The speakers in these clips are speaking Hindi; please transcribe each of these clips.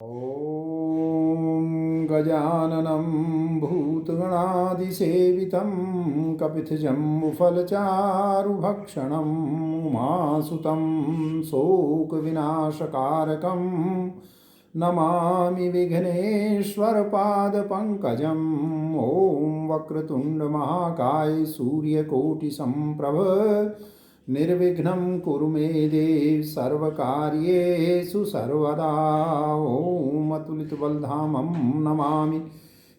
ॐ गजाननं भूतगणादिसेवितं कपितजम्बुफलचारुभक्षणं उमासुतं शोकविनाशकारकं नमामि विघ्नेश्वरपादपङ्कजम्। ॐ वक्रतुण्डमहाकाय सूर्यकोटिसम्प्रभ निर्विघ्नं कुरु मे देव सर्वकार्येषु सर्वदा। ॐ अतुलितबलधामं नमामि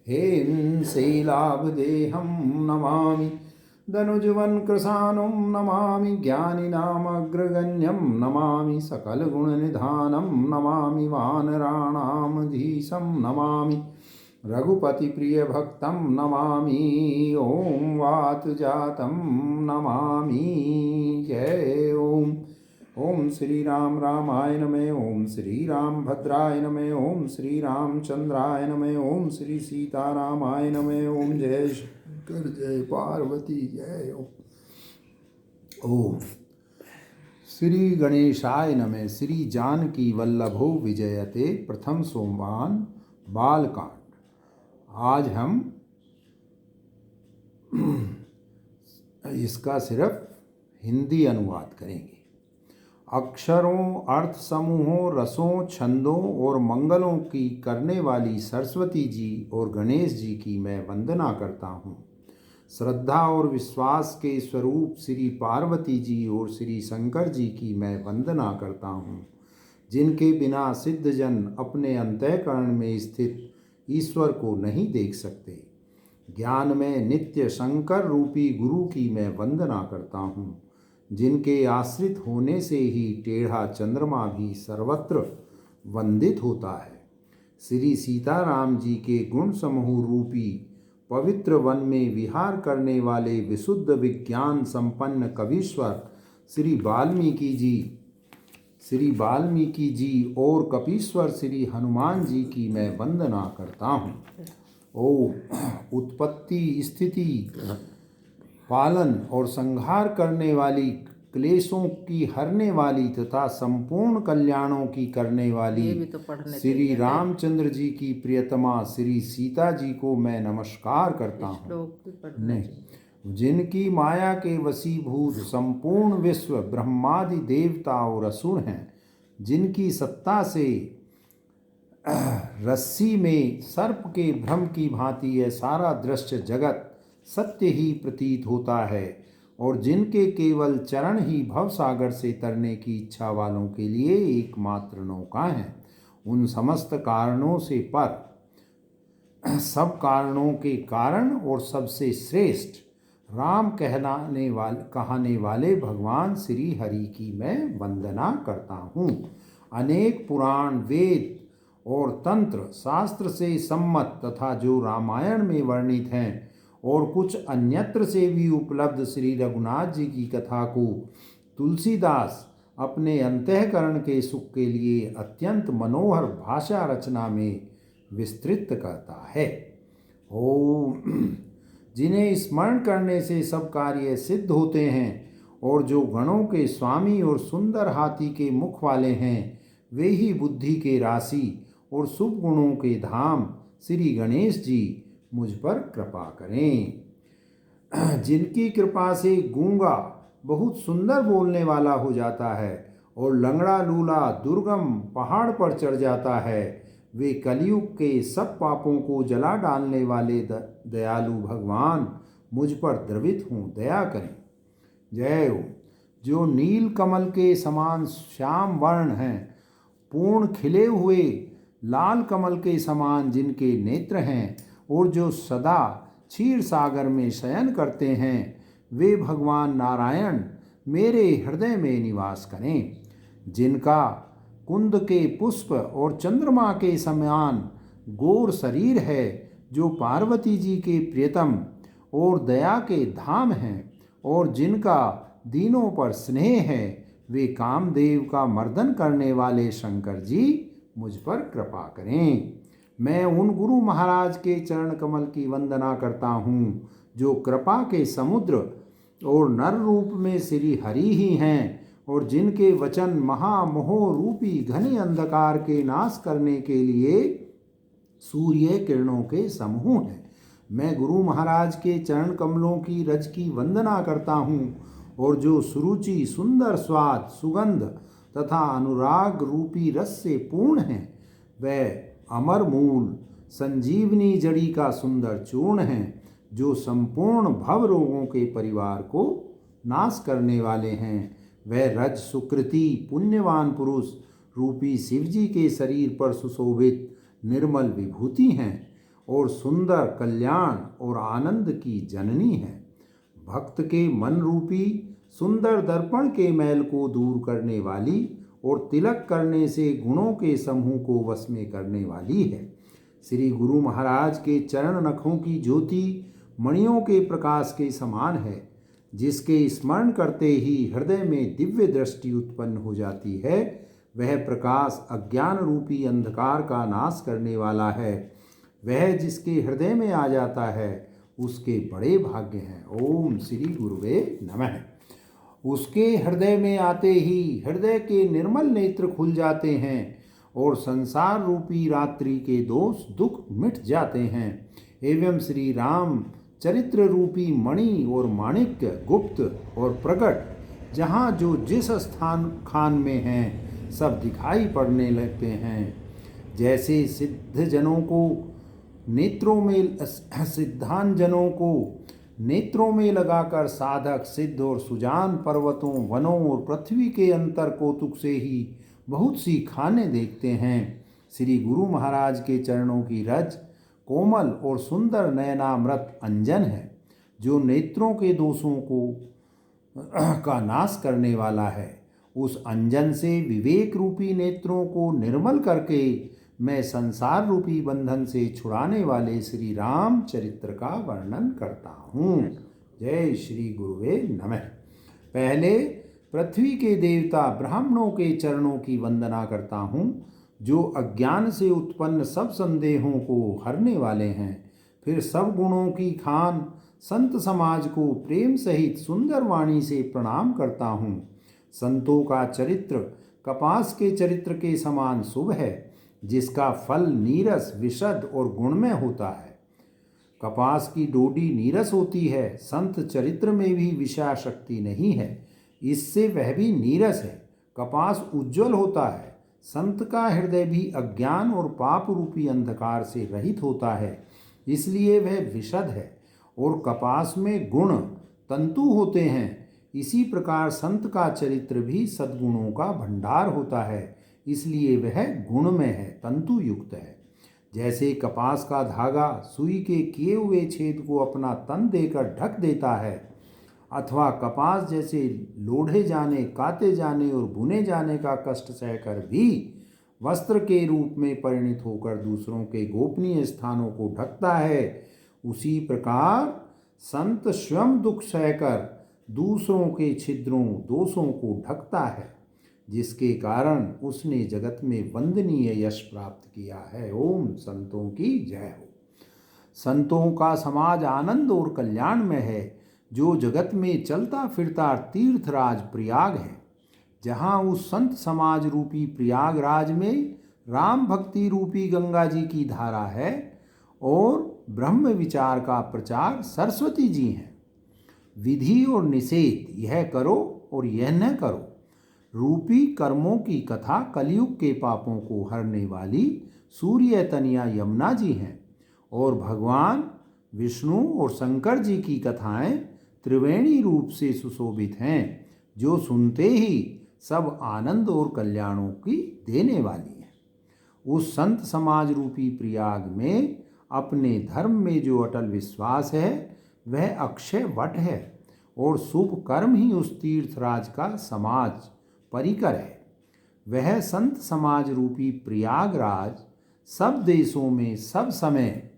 हें शैलाभदेहं नमामि दनुजवनकृशानं नमामि ज्ञानिनामग्रगण्यं नमामि सकलगुणनिधानं नमामि वानराणामधीशं नमामि रघुपतिप्रियभक्तं नमामि ॐ वातजातं नमामि। जय ओम। ओम श्री राम रामाय नमः। ओम श्री राम भद्राय नमः। ओम श्री रामचंद्राय नमः। ओम श्री सीतारामाय नमः। ओम जय शंकर जय पार्वती जय ओम। श्री गणेशाय नमः। श्री जानकी वल्लभो विजयते प्रथम सोमवार बालकांड। आज हम इसका सिर्फ हिंदी अनुवाद करेंगे। अक्षरों, अर्थ समूहों, रसों, छंदों और मंगलों की करने वाली सरस्वती जी और गणेश जी की मैं वंदना करता हूँ। श्रद्धा और विश्वास के स्वरूप श्री पार्वती जी और श्री शंकर जी की मैं वंदना करता हूँ, जिनके बिना सिद्धजन अपने अंतःकरण में स्थित ईश्वर को नहीं देख सकते। ज्ञान में नित्य शंकर रूपी गुरु की मैं वंदना करता हूँ, जिनके आश्रित होने से ही टेढ़ा चंद्रमा भी सर्वत्र वंदित होता है। श्री सीताराम जी के गुण समूह रूपी पवित्र वन में विहार करने वाले विशुद्ध विज्ञान संपन्न कवीश्वर श्री वाल्मीकि जी और कपीश्वर श्री हनुमान जी की मैं वंदना करता हूँ। ओम। उत्पत्ति, स्थिति, पालन और संहार करने वाली, क्लेशों की हरने वाली तथा संपूर्ण कल्याणों की करने वाली श्री रामचंद्र जी की प्रियतमा श्री सीता जी को मैं नमस्कार करता हूँ, जिनकी माया के वशीभूत संपूर्ण विश्व ब्रह्मादि देवता और असुर हैं, जिनकी सत्ता से रस्सी में सर्प के भ्रम की भांति यह सारा दृश्य जगत सत्य ही प्रतीत होता है, और जिनके केवल चरण ही भवसागर से तरने की इच्छा वालों के लिए एकमात्र नौका है। उन समस्त कारणों से पर, सब कारणों के कारण और सबसे श्रेष्ठ राम कहने वाले भगवान श्री हरि की मैं वंदना करता हूँ। अनेक पुराण, वेद और तंत्र शास्त्र से सम्मत तथा जो रामायण में वर्णित हैं और कुछ अन्यत्र से भी उपलब्ध श्री रघुनाथ जी की कथा को तुलसीदास अपने अंतःकरण के सुख के लिए अत्यंत मनोहर भाषा रचना में विस्तृत करता है। ओम। जिन्हें स्मरण करने से सब कार्य सिद्ध होते हैं और जो गणों के स्वामी और सुंदर हाथी के मुख वाले हैं, वे ही बुद्धि के राशि और शुभ गुणों के धाम श्री गणेश जी मुझ पर कृपा करें। जिनकी कृपा से गूंगा बहुत सुंदर बोलने वाला हो जाता है और लंगड़ा लूला दुर्गम पहाड़ पर चढ़ जाता है, वे कलयुग के सब पापों को जला डालने वाले दयालु भगवान मुझ पर द्रवित हों, दया करें। जय हो। जो नील कमल के समान श्याम वर्ण हैं, पूर्ण खिले हुए लाल कमल के समान जिनके नेत्र हैं, और जो सदा क्षीर सागर में शयन करते हैं, वे भगवान नारायण मेरे हृदय में निवास करें। जिनका कुंद के पुष्प और चंद्रमा के समान गौर शरीर है, जो पार्वती जी के प्रियतम और दया के धाम हैं, और जिनका दीनों पर स्नेह है, वे कामदेव का मर्दन करने वाले शंकर जी मुझ पर कृपा करें। मैं उन गुरु महाराज के चरण कमल की वंदना करता हूँ, जो कृपा के समुद्र और नर रूप में श्री हरि ही हैं, और जिनके वचन महामोह रूपी घने अंधकार के नाश करने के लिए सूर्य किरणों के समूह हैं। मैं गुरु महाराज के चरण कमलों की रज की वंदना करता हूँ, और जो सुरुचि, सुंदर स्वाद, सुगंध तथा अनुराग रूपी रस से पूर्ण हैं, वह अमर मूल संजीवनी जड़ी का सुंदर चूर्ण है, जो संपूर्ण भव रोगों के परिवार को नाश करने वाले हैं। वह रज सुकृति पुण्यवान पुरुष रूपी शिवजी के शरीर पर सुशोभित निर्मल विभूति हैं, और सुंदर कल्याण और आनंद की जननी है। भक्त के मन रूपी सुंदर दर्पण के मैल को दूर करने वाली और तिलक करने से गुणों के समूह को वश में करने वाली है। श्री गुरु महाराज के चरण नखों की ज्योति मणियों के प्रकाश के समान है, जिसके स्मरण करते ही हृदय में दिव्य दृष्टि उत्पन्न हो जाती है। वह प्रकाश अज्ञान रूपी अंधकार का नाश करने वाला है। वह जिसके हृदय में आ जाता है, उसके बड़े भाग्य हैं। ओम श्री गुरुवे नमः। उसके हृदय में आते ही हृदय के निर्मल नेत्र खुल जाते हैं, और संसार रूपी रात्रि के दोष दुख मिट जाते हैं। एवं श्री राम चरित्र रूपी मणि और माणिक्य गुप्त और प्रकट जहाँ जो जिस स्थान खान में हैं, सब दिखाई पड़ने लगते हैं। जैसे सिद्धजनों को नेत्रों में लगाकर साधक सिद्ध और सुजान पर्वतों, वनों और पृथ्वी के अंतर कौतुक से ही बहुत सी खाने देखते हैं। श्री गुरु महाराज के चरणों की रज कोमल और सुंदर नयनामृत अंजन है, जो नेत्रों के दोषों को का नाश करने वाला है। उस अंजन से विवेक रूपी नेत्रों को निर्मल करके मैं संसार रूपी बंधन से छुड़ाने वाले श्री राम चरित्र का वर्णन करता हूँ। जय श्री गुरुवे नमः। पहले पृथ्वी के देवता ब्राह्मणों के चरणों की वंदना करता हूँ, जो अज्ञान से उत्पन्न सब संदेहों को हरने वाले हैं। फिर सब गुणों की खान संत समाज को प्रेम सहित सुंदर वाणी से प्रणाम करता हूँ। संतों का चरित्र कपास के चरित्र के समान शुभ है, जिसका फल नीरस, विशद और गुणमय होता है। कपास की डोडी नीरस होती है, संत चरित्र में भी विषया शक्ति नहीं है, इससे वह भी नीरस है। कपास उज्ज्वल होता है, संत का हृदय भी अज्ञान और पाप रूपी अंधकार से रहित होता है, इसलिए वह विशद है। और कपास में गुण तंतु होते हैं, इसी प्रकार संत का चरित्र भी सद्गुणों का भंडार होता है, इसलिए वह गुणमय है, तंतु युक्त है। जैसे कपास का धागा सुई के किए हुए छेद को अपना तन देकर ढक देता है, अथवा कपास जैसे लोढ़े जाने, काते जाने और बुने जाने का कष्ट सहकर भी वस्त्र के रूप में परिणित होकर दूसरों के गोपनीय स्थानों को ढकता है, उसी प्रकार संत स्वयं दुख सहकर दूसरों के छिद्रों, दोषों को ढकता है, जिसके कारण उसने जगत में वंदनीय यश प्राप्त किया है। ओम संतों की जय हो। संतों का समाज आनंद और कल्याण में है, जो जगत में चलता फिरता तीर्थराज प्रयाग है। जहाँ उस संत समाज रूपी प्रयागराज में राम भक्ति रूपी गंगा जी की धारा है, और ब्रह्म विचार का प्रचार सरस्वती जी हैं। विधि और निषेध, यह करो और यह न करो रूपी कर्मों की कथा कलयुग के पापों को हरने वाली सूर्य तनिया यमुना जी हैं। और भगवान विष्णु और शंकर जी की कथाएं त्रिवेणी रूप से सुशोभित हैं, जो सुनते ही सब आनंद और कल्याणों की देने वाली है। उस संत समाज रूपी प्रयाग में अपने धर्म में जो अटल विश्वास है, वह अक्षय वट है, और शुभ कर्म ही उस तीर्थराज का समाज परिकर है। वह संत समाज रूपी प्रयागराज सब देशों में सब समय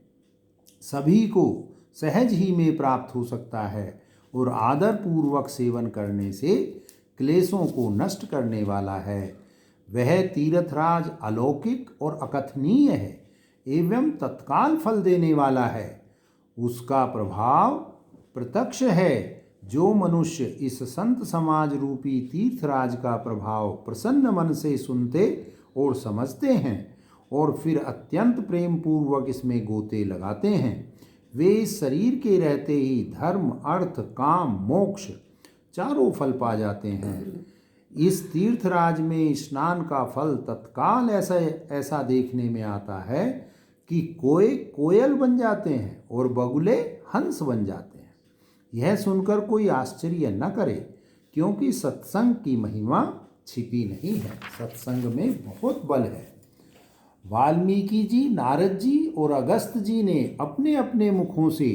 सभी को सहज ही में प्राप्त हो सकता है, और आदर पूर्वक सेवन करने से क्लेशों को नष्ट करने वाला है। वह तीर्थराज अलौकिक और अकथनीय है, एवं तत्काल फल देने वाला है। उसका प्रभाव प्रत्यक्ष है, जो मनुष्य इस संत समाज रूपी तीर्थराज का प्रभाव प्रसन्न मन से सुनते और समझते हैं और फिर अत्यंत प्रेम पूर्वक इसमें गोते लगाते हैं, वे इस शरीर के रहते ही धर्म, अर्थ, काम, मोक्ष चारों फल पा जाते हैं। इस तीर्थराज में स्नान का फल तत्काल ऐसा ऐसा देखने में आता है कि कोयल बन जाते हैं और बगुले हंस बन जाते हैं। यह सुनकर कोई आश्चर्य न करे, क्योंकि सत्संग की महिमा छिपी नहीं है। सत्संग में बहुत बल है। वाल्मीकि जी, नारद जी और अगस्त जी ने अपने अपने मुखों से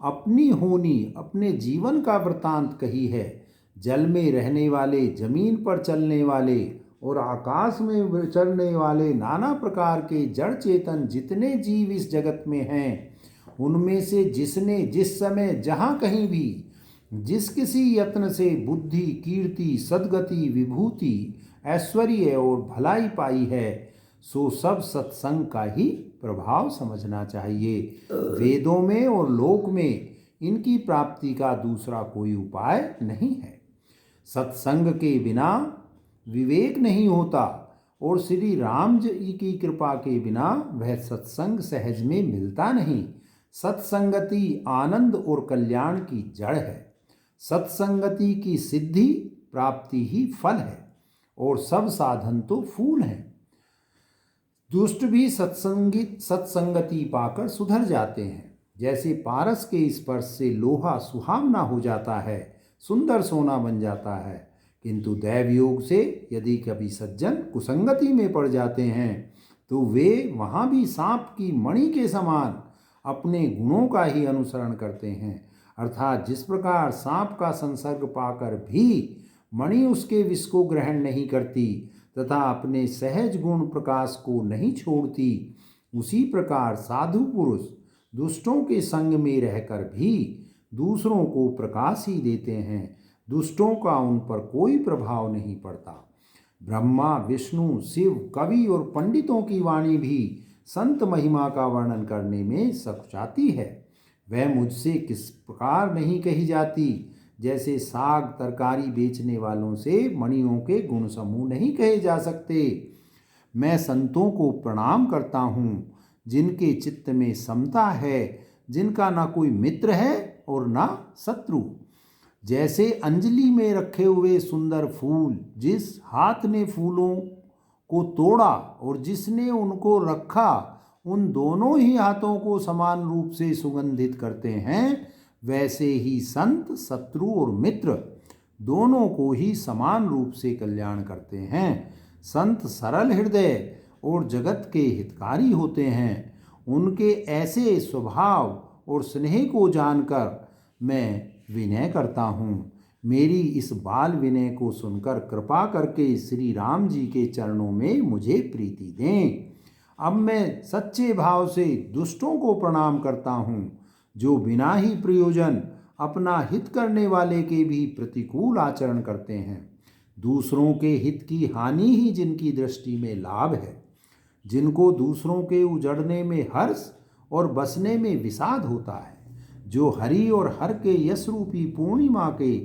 अपनी होनी, अपने जीवन का वृतांत कही है। जल में रहने वाले, जमीन पर चलने वाले और आकाश में विचरने वाले नाना प्रकार के जड़ चेतन जितने जीव इस जगत में हैं, उनमें से जिसने जिस समय जहाँ कहीं भी जिस किसी यत्न से बुद्धि, कीर्ति, सद्गति, विभूति, ऐश्वर्य और भलाई पाई है, सो सब सत्संग का ही प्रभाव समझना चाहिए। वेदों में और लोक में इनकी प्राप्ति का दूसरा कोई उपाय नहीं है। सत्संग के बिना विवेक नहीं होता और श्री राम जी की कृपा के बिना वह सत्संग सहज में मिलता नहीं। सत्संगति आनंद और कल्याण की जड़ है। सत्संगति की सिद्धि प्राप्ति ही फल है और सब साधन तो फूल हैं। दुष्ट भी सत्संगति पाकर सुधर जाते हैं। जैसे पारस के स्पर्श से लोहा सुहावना हो जाता है, सुंदर सोना बन जाता है, किंतु दैव योग से यदि कभी सज्जन कुसंगति में पड़ जाते हैं तो वे वहाँ भी सांप की मणि के समान अपने गुणों का ही अनुसरण करते हैं। अर्थात जिस प्रकार सांप का संसर्ग पाकर भी मणि उसके विष को ग्रहण नहीं करती तथा अपने सहज गुण प्रकाश को नहीं छोड़ती, उसी प्रकार साधु पुरुष दुष्टों के संग में रहकर भी दूसरों को प्रकाश ही देते हैं। दुष्टों का उन पर कोई प्रभाव नहीं पड़ता। ब्रह्मा, विष्णु, शिव, कवि और पंडितों की वाणी भी संत महिमा का वर्णन करने में सकुचाती है। वह मुझसे किस प्रकार नहीं कही जाती, जैसे साग तरकारी बेचने वालों से मणियों के गुण समूह नहीं कहे जा सकते। मैं संतों को प्रणाम करता हूँ, जिनके चित्त में समता है, जिनका ना कोई मित्र है और ना शत्रु। जैसे अंजलि में रखे हुए सुंदर फूल, जिस हाथ ने फूलों को तोड़ा और जिसने उनको रखा, उन दोनों ही हाथों को समान रूप से सुगंधित करते हैं, वैसे ही संत शत्रु और मित्र दोनों को ही समान रूप से कल्याण करते हैं। संत सरल हृदय और जगत के हितकारी होते हैं। उनके ऐसे स्वभाव और स्नेह को जानकर मैं विनय करता हूँ। मेरी इस बाल विनय को सुनकर कृपा करके श्री राम जी के चरणों में मुझे प्रीति दें। अब मैं सच्चे भाव से दुष्टों को प्रणाम करता हूँ, जो बिना ही प्रयोजन अपना हित करने वाले के भी प्रतिकूल आचरण करते हैं। दूसरों के हित की हानि ही जिनकी दृष्टि में लाभ है, जिनको दूसरों के उजड़ने में हर्ष और बसने में विषाद होता है, जो हरि और हर के यश रूपी पूर्णिमा के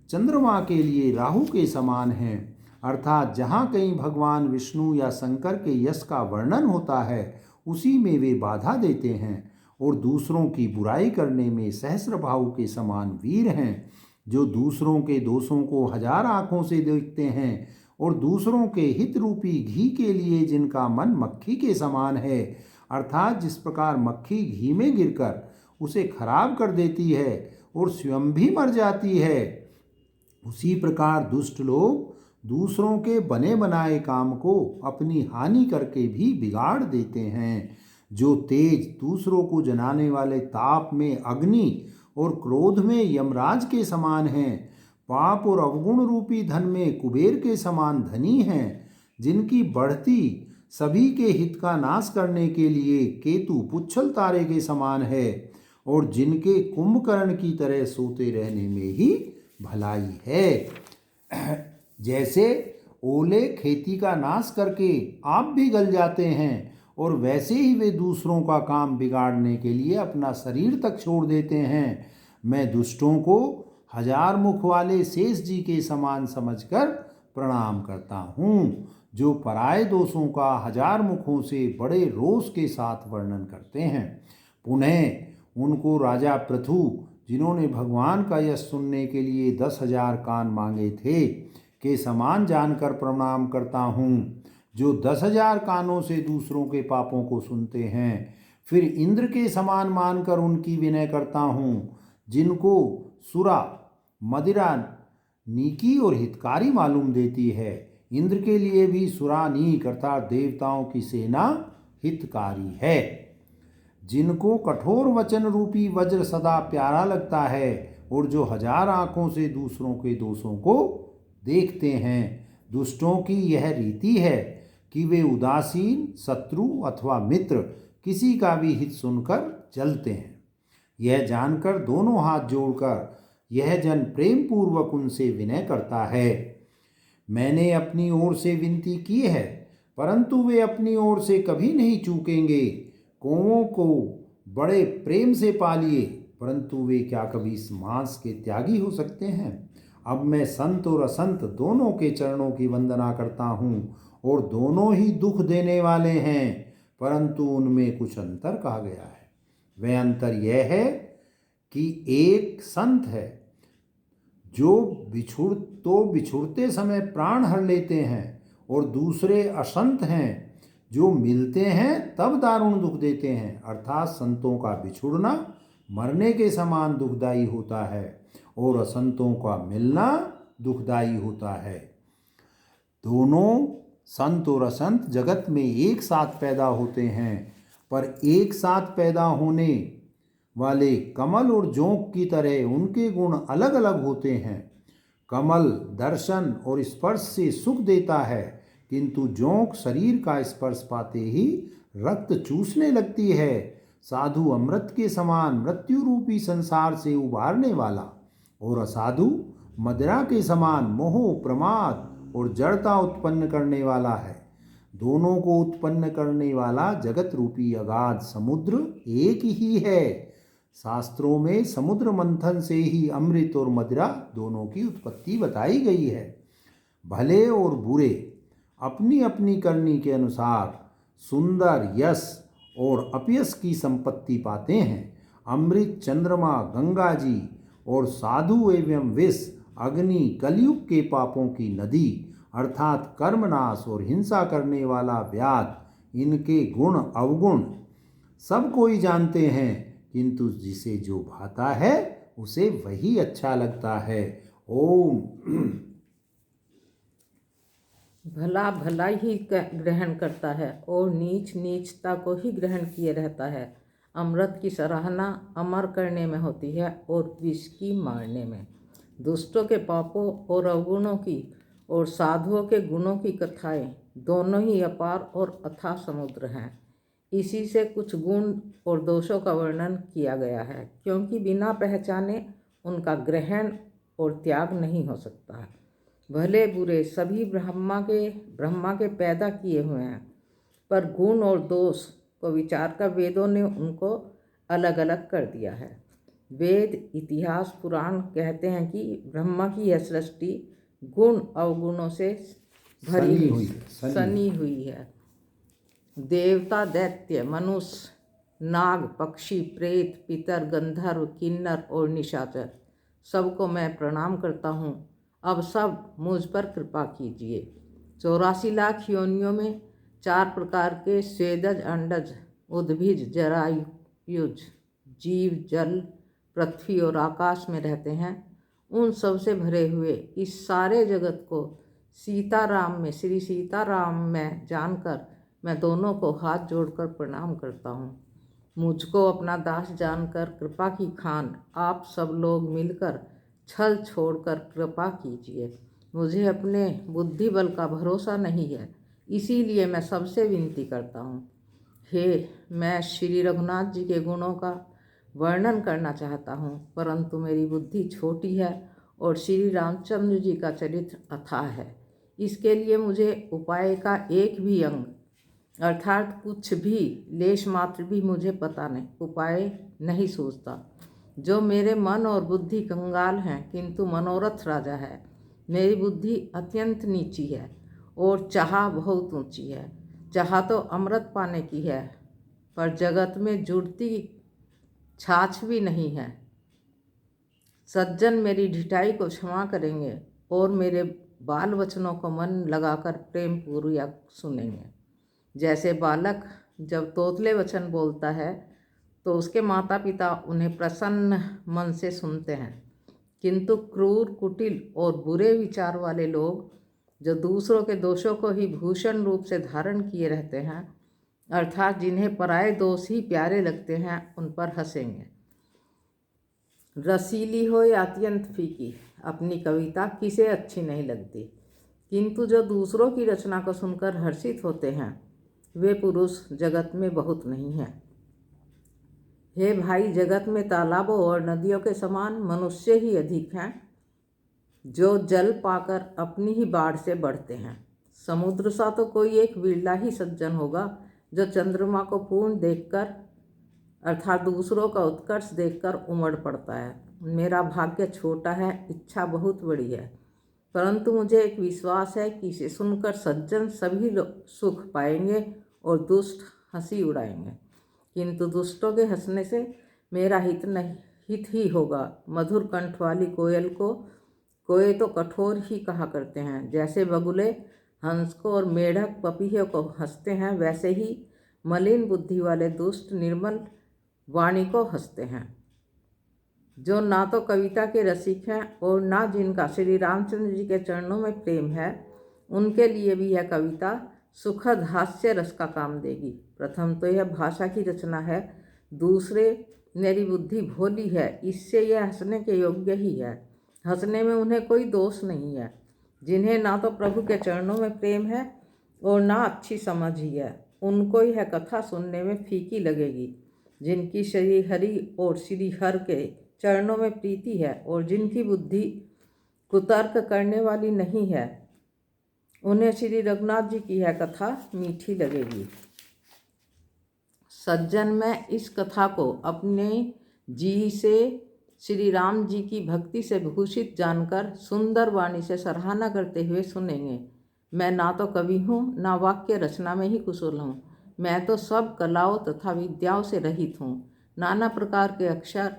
चंद्रमा के लिए राहु के समान हैं। अर्थात जहाँ कहीं भगवान विष्णु या शंकर के यश का वर्णन होता है, उसी में वे बाधा देते हैं और दूसरों की बुराई करने में सहस्रबाहु के समान वीर हैं, जो दूसरों के दोषों को हजार आँखों से देखते हैं और दूसरों के हित रूपी घी के लिए जिनका मन मक्खी के समान है। अर्थात जिस प्रकार मक्खी घी में गिरकर उसे खराब कर देती है और स्वयं भी मर जाती है, उसी प्रकार दुष्ट लोग दूसरों के बने बनाए काम को अपनी हानि करके भी बिगाड़ देते हैं। जो तेज दूसरों को जलाने वाले ताप में अग्नि और क्रोध में यमराज के समान हैं, पाप और अवगुण रूपी धन में कुबेर के समान धनी हैं, जिनकी बढ़ती सभी के हित का नाश करने के लिए केतु पुच्छल तारे के समान है और जिनके कुंभकर्ण की तरह सोते रहने में ही भलाई है। जैसे ओले खेती का नाश करके आप भी गल जाते हैं और वैसे ही वे दूसरों का काम बिगाड़ने के लिए अपना शरीर तक छोड़ देते हैं। मैं दुष्टों को हजार मुख वाले शेष जी के समान समझकर प्रणाम करता हूँ, जो पराये दोषों का हजार मुखों से बड़े रोष के साथ वर्णन करते हैं। पुनः उनको राजा पृथु, जिन्होंने भगवान का यश सुनने के लिए 10,000 कान मांगे थे, के समान जानकर प्रणाम करता हूँ, जो 10,000 कानों से दूसरों के पापों को सुनते हैं। फिर इंद्र के समान मानकर उनकी विनय करता हूँ, जिनको सुरा मदिरा नीकी और हितकारी मालूम देती है। इंद्र के लिए भी सुरा नीक अर्थात देवताओं की सेना हितकारी है। जिनको कठोर वचन रूपी वज्र सदा प्यारा लगता है और जो हजार आंखों से दूसरों के दोषों को देखते हैं। दुष्टों की यह रीति है कि वे उदासीन, शत्रु अथवा मित्र किसी का भी हित सुनकर चलते हैं। यह जानकर दोनों हाथ जोड़कर यह जन प्रेम पूर्वक उनसे विनय करता है। मैंने अपनी ओर से विनती की है, परंतु वे अपनी ओर से कभी नहीं चूकेंगे। कौवों को बड़े प्रेम से पालिए, परंतु वे क्या कभी इस मांस के त्यागी हो सकते हैं। अब मैं संत और असंत दोनों के चरणों की वंदना करता हूँ, और दोनों ही दुख देने वाले हैं, परंतु उनमें कुछ अंतर कहा गया है। वह अंतर यह है कि एक संत है जो बिछुड़ते समय प्राण हर लेते हैं, और दूसरे असंत हैं जो मिलते हैं तब दारुण दुख देते हैं। अर्थात संतों का बिछुड़ना मरने के समान दुखदायी होता है, और असंतों का मिलना दुखदायी होता है। दोनों संत और असंत जगत में एक साथ पैदा होते हैं, पर एक साथ पैदा होने वाले कमल और जोंक की तरह उनके गुण अलग अलग होते हैं। कमल दर्शन और स्पर्श से सुख देता है, किंतु जोंक शरीर का स्पर्श पाते ही रक्त चूसने लगती है। साधु अमृत के समान मृत्यु रूपी संसार से उबारने वाला, और असाधु मदिरा के समान मोह, प्रमाद और जड़ता उत्पन्न करने वाला है। दोनों को उत्पन्न करने वाला जगत रूपी अगाध समुद्र एक ही है। शास्त्रों में समुद्र मंथन से ही अमृत और मदिरा दोनों की उत्पत्ति बताई गई है। भले और बुरे अपनी अपनी करनी के अनुसार सुंदर यश और अपयश की संपत्ति पाते हैं। अमृत, चंद्रमा, गंगा जी और साधु एवं विष, अग्नि कलयुग के पापों की नदी अर्थात कर्मनाश और हिंसा करने वाला व्याध, इनके गुण अवगुण सब कोई जानते हैं, किंतु जिसे जो भाता है उसे वही अच्छा लगता है। ओम। भला भला ही ग्रहण करता है और नीच नीचता को ही ग्रहण किए रहता है। अमृत की सराहना अमर करने में होती है और विष की मारने में। दुष्टों के पापों और अवगुणों की और साधुओं के गुणों की कथाएं दोनों ही अपार और अथाह समुद्र हैं। इसी से कुछ गुण और दोषों का वर्णन किया गया है, क्योंकि बिना पहचाने उनका ग्रहण और त्याग नहीं हो सकता है। भले बुरे सभी ब्रह्मा के पैदा किए हुए हैं, पर गुण और दोष को विचार कर वेदों ने उनको अलग अलग कर दिया है। वेद, इतिहास, पुराण कहते हैं कि ब्रह्मा की यह सृष्टि गुण अवगुणों से भरी सनी हुई है। देवता, दैत्य, मनुष्य, नाग, पक्षी, प्रेत, पितर, गंधर्व, किन्नर और निशाचर सबको मैं प्रणाम करता हूँ। अब सब मुझ पर कृपा कीजिए। 84 लाख योनियों में 4 प्रकार के स्वेदज, अंडज, उद्भिज, जरायुज जीव जल, पृथ्वी और आकाश में रहते हैं। उन सब से भरे हुए इस सारे जगत को श्री सीताराम में जानकर मैं दोनों को हाथ जोड़कर प्रणाम करता हूँ। मुझको अपना दास जानकर कृपा की खान आप सब लोग मिलकर छल छोड़कर कृपा कीजिए। मुझे अपने बुद्धि बल का भरोसा नहीं है, इसीलिए मैं सबसे विनती करता हूँ। हे, मैं श्री रघुनाथ जी के गुणों का वर्णन करना चाहता हूँ, परंतु मेरी बुद्धि छोटी है और श्री रामचंद्र जी का चरित्र अथाह है। इसके लिए मुझे उपाय का एक भी अंग अर्थात कुछ भी लेश मात्र भी मुझे पता नहीं, उपाय नहीं सूझता। जो मेरे मन और बुद्धि कंगाल हैं, किंतु मनोरथ राजा है। मेरी बुद्धि अत्यंत नीची है और चाह बहुत ऊंची है। चाह तो अमृत पाने की है, पर जगत में जुड़ती छाछ भी नहीं है। सज्जन मेरी ढिठाई को क्षमा करेंगे और मेरे बाल वचनों को मन लगाकर प्रेम पूर्वक सुनेंगे। जैसे बालक जब तोतले वचन बोलता है तो उसके माता पिता उन्हें प्रसन्न मन से सुनते हैं, किंतु क्रूर, कुटिल और बुरे विचार वाले लोग जो दूसरों के दोषों को ही भूषण रूप से धारण किए रहते हैं, अर्थात जिन्हें पराये दोष ही प्यारे लगते हैं, उन पर हंसेंगे। रसीली हो या अत्यंत फीकी, अपनी कविता किसे अच्छी नहीं लगती, किंतु जो दूसरों की रचना को सुनकर हर्षित होते हैं, वे पुरुष जगत में बहुत नहीं हैं। हे भाई, जगत में तालाबों और नदियों के समान मनुष्य ही अधिक हैं, जो जल पाकर अपनी ही बाढ़ से बढ़ते हैं। समुद्र सा तो कोई एक बिरला ही सज्जन होगा, जो चंद्रमा को पूर्ण देखकर अर्थात दूसरों का उत्कर्ष देखकर उमड़ पड़ता है। मेरा भाग्य छोटा है, इच्छा बहुत बड़ी है, परंतु मुझे एक विश्वास है कि इसे सुनकर सज्जन सभी लोग सुख पाएंगे और दुष्ट हंसी उड़ाएंगे, किंतु दुष्टों के हंसने से मेरा हित ही होगा। मधुर कंठ वाली कोयल को कोए तो कठोर ही कहा करते हैं। जैसे बगुले हंस को और मेढक पपीहे को हंसते हैं, वैसे ही मलिन बुद्धि वाले दुष्ट निर्मल वाणी को हंसते हैं। जो ना तो कविता के रसिक हैं और ना जिनका श्री रामचंद्र जी के चरणों में प्रेम है, उनके लिए भी यह कविता सुखद हास्य रस का काम देगी। प्रथम तो यह भाषा की रचना है, दूसरे मेरी बुद्धि भोली है, इससे यह हंसने के योग्य ही है। हंसने में उन्हें कोई दोष नहीं है। जिन्हें ना तो प्रभु के चरणों में प्रेम है और ना अच्छी समझ ही है, उनको यह कथा सुनने में फीकी लगेगी। जिनकी श्री हरि और श्री हर के चरणों में प्रीति है और जिनकी बुद्धि कुतर्क करने वाली नहीं है, उन्हें श्री रघुनाथ जी की यह कथा मीठी लगेगी। सज्जन, मैं इस कथा को अपने जी से श्री राम जी की भक्ति से भूषित जानकर सुंदर वाणी से सराहना करते हुए सुनेंगे। मैं ना तो कवि हूँ, ना वाक्य रचना में ही कुशल हूँ। मैं तो सब कलाओं तथा विद्याओं से रहित हूँ। नाना प्रकार के अक्षर,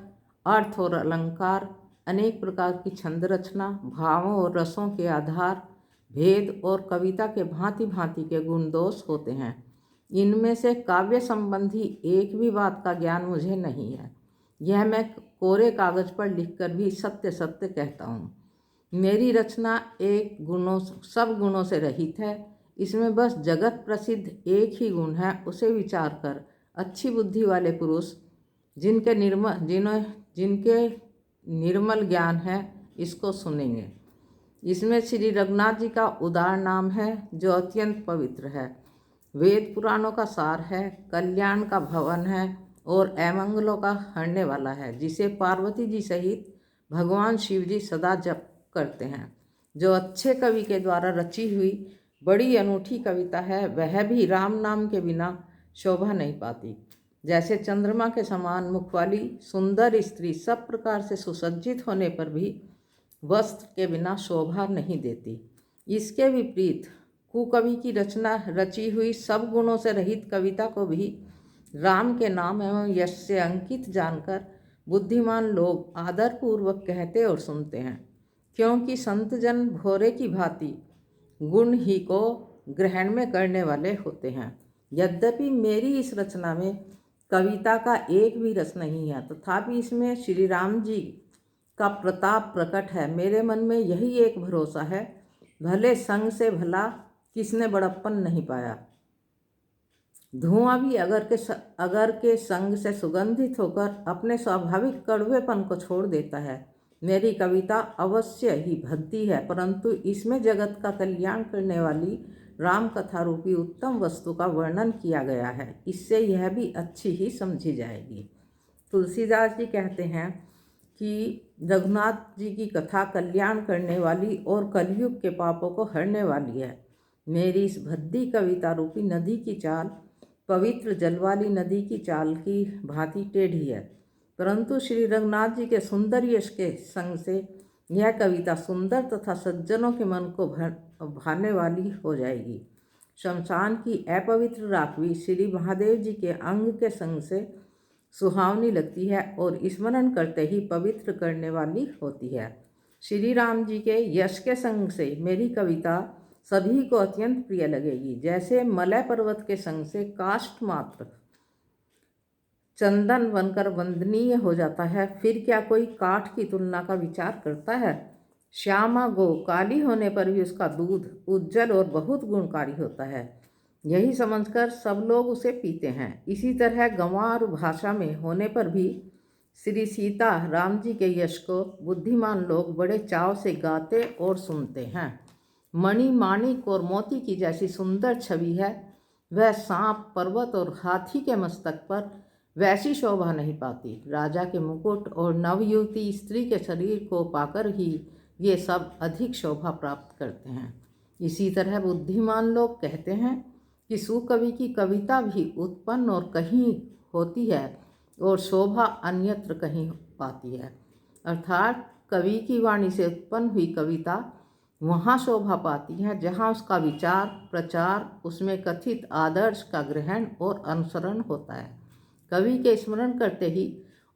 अर्थ और अलंकार, अनेक प्रकार की छंद रचना, भावों और रसों के आधार, भेद और कविता के भांति भांति के गुण दोष होते हैं। इनमें से काव्य संबंधी एक भी बात का ज्ञान मुझे नहीं है। यह मैं कोरे कागज पर लिखकर भी सत्य सत्य कहता हूँ। मेरी रचना सब गुणों से रहित है। इसमें बस जगत प्रसिद्ध एक ही गुण है, उसे विचार कर अच्छी बुद्धि वाले पुरुष जिनके निर्मल ज्ञान है, इसको सुनेंगे। इसमें श्री रघुनाथ जी का उदार नाम है, जो अत्यंत पवित्र है, वेद पुराणों का सार है, कल्याण का भवन है और अमंगलों का हरने वाला है, जिसे पार्वती जी सहित भगवान शिव जी सदा जप करते हैं। जो अच्छे कवि के द्वारा रची हुई बड़ी अनूठी कविता है, वह भी राम नाम के बिना शोभा नहीं पाती। जैसे चंद्रमा के समान मुख वाली सुंदर स्त्री सब प्रकार से सुसज्जित होने पर भी वस्त्र के बिना शोभा नहीं देती, इसके विपरीत कुकवि की रची हुई सब गुणों से रहित कविता को भी राम के नाम एवं यश से अंकित जानकर बुद्धिमान लोग आदरपूर्वक कहते और सुनते हैं, क्योंकि संतजन भोरे की भांति गुण ही को ग्रहण में करने वाले होते हैं। यद्यपि मेरी इस रचना में कविता का एक भी रस नहीं है, तथापि इसमें श्री राम जी का प्रताप प्रकट है। मेरे मन में यही एक भरोसा है, भले संग से भला किसने बड़प्पन नहीं पाया। धुआं भी अगर के संग से सुगंधित होकर अपने स्वाभाविक कड़वेपन को छोड़ देता है। मेरी कविता अवश्य ही भद्दी है, परंतु इसमें जगत का कल्याण करने वाली राम कथा रूपी उत्तम वस्तु का वर्णन किया गया है। इससे यह भी अच्छी ही समझी जाएगी। तुलसीदास जी कहते हैं कि रघुनाथ जी की कथा कल्याण करने वाली और कलयुग के पापों को हरने वाली है। मेरी इस भद्दी कविता रूपी नदी की चाल पवित्र जल वाली नदी की चाल की भांति टेढ़ी है, परंतु श्री रंगनाथ जी के सुंदर यश के संग से यह कविता सुंदर तथा सज्जनों के मन को भाने वाली हो जाएगी। शमशान की अपवित्र राखवी श्री महादेव जी के अंग के संग से सुहावनी लगती है और स्मरण करते ही पवित्र करने वाली होती है। श्री राम जी के यश के संग से मेरी कविता सभी को अत्यंत प्रिय लगेगी। जैसे मलय पर्वत के संग से काष्ठ मात्र चंदन बनकर वंदनीय हो जाता है, फिर क्या कोई काठ की तुलना का विचार करता है। श्यामा गो काली होने पर भी उसका दूध उज्जवल और बहुत गुणकारी होता है, यही समझकर सब लोग उसे पीते हैं। इसी तरह गंवार भाषा में होने पर भी श्री सीता राम जी के यश को बुद्धिमान लोग बड़े चाव से गाते और सुनते हैं। मणि माणिक और मोती की जैसी सुंदर छवि है, वह सांप पर्वत और हाथी के मस्तक पर वैसी शोभा नहीं पाती। राजा के मुकुट और नवयुवती स्त्री के शरीर को पाकर ही ये सब अधिक शोभा प्राप्त करते हैं। इसी तरह बुद्धिमान लोग कहते हैं कि सुकवि की कविता भी उत्पन्न और कहीं होती है और शोभा अन्यत्र कहीं पाती है। अर्थात कवि की वाणी से उत्पन्न हुई कविता वहाँ शोभा पाती है जहाँ उसका विचार प्रचार, उसमें कथित आदर्श का ग्रहण और अनुसरण होता है। कवि के स्मरण करते ही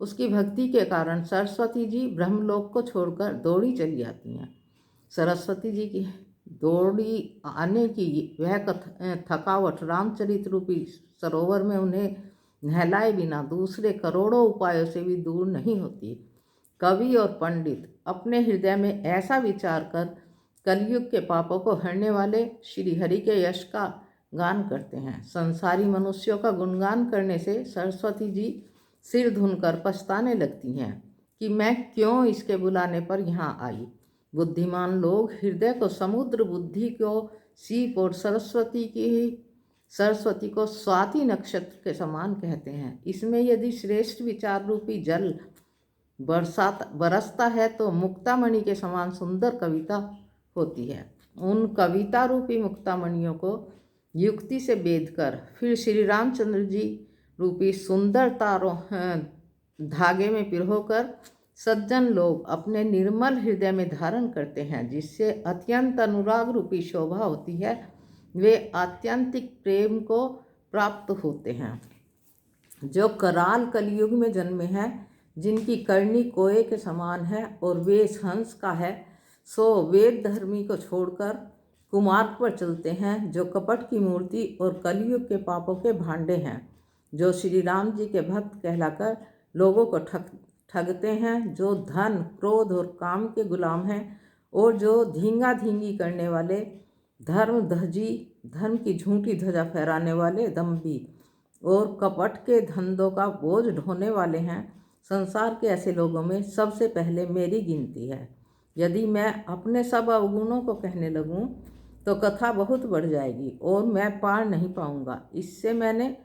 उसकी भक्ति के कारण सरस्वती जी ब्रह्मलोक को छोड़कर दौड़ी चली आती हैं। सरस्वती जी की दौड़ी आने की वह थकावट रामचरित रूपी सरोवर में उन्हें नहलाए बिना दूसरे करोड़ों उपायों से भी दूर नहीं होती। कवि और पंडित अपने हृदय में ऐसा विचार कर कलयुग के पापों को हरने वाले श्री हरि के यश का गान करते हैं। संसारी मनुष्यों का गुणगान करने से सरस्वती जी सिर धुनकर पछताने लगती हैं कि मैं क्यों इसके बुलाने पर यहाँ आई। बुद्धिमान लोग हृदय को समुद्र, बुद्धि को सीप और सरस्वती को स्वाति नक्षत्र के समान कहते हैं। इसमें यदि श्रेष्ठ विचार रूपी जल बरसता है तो मुक्तामणि के समान सुंदर कविता होती है। उन कविता रूपी मुक्तामणियों को युक्ति से बेध कर फिर श्री रामचंद्र जी रूपी सुंदर तारों धागे में पिरोकर सज्जन लोग अपने निर्मल हृदय में धारण करते हैं, जिससे अत्यंत अनुराग रूपी शोभा होती है। वे आत्यंतिक प्रेम को प्राप्त होते हैं। जो कराल कलयुग में जन्मे हैं, जिनकी करनी कोए के समान है और वेश हंस का है, सो वेद धर्मी को छोड़कर कुमार्ग पर चलते हैं। जो कपट की मूर्ति और कलयुग के पापों के भांडे हैं, जो श्री राम जी के भक्त कहलाकर लोगों को ठगते हैं, जो धन क्रोध और काम के गुलाम हैं और जो धींगा धींगी करने वाले धर्म की झूठी ध्वजा फहराने वाले दम्भी और कपट के धंधों का बोझ ढोने वाले हैं। संसार के ऐसे लोगों में सबसे पहले मेरी गिनती है। यदि मैं अपने सब अवगुणों को कहने लगूं तो कथा बहुत बढ़ जाएगी और मैं पार नहीं पाऊंगा। इससे मैंने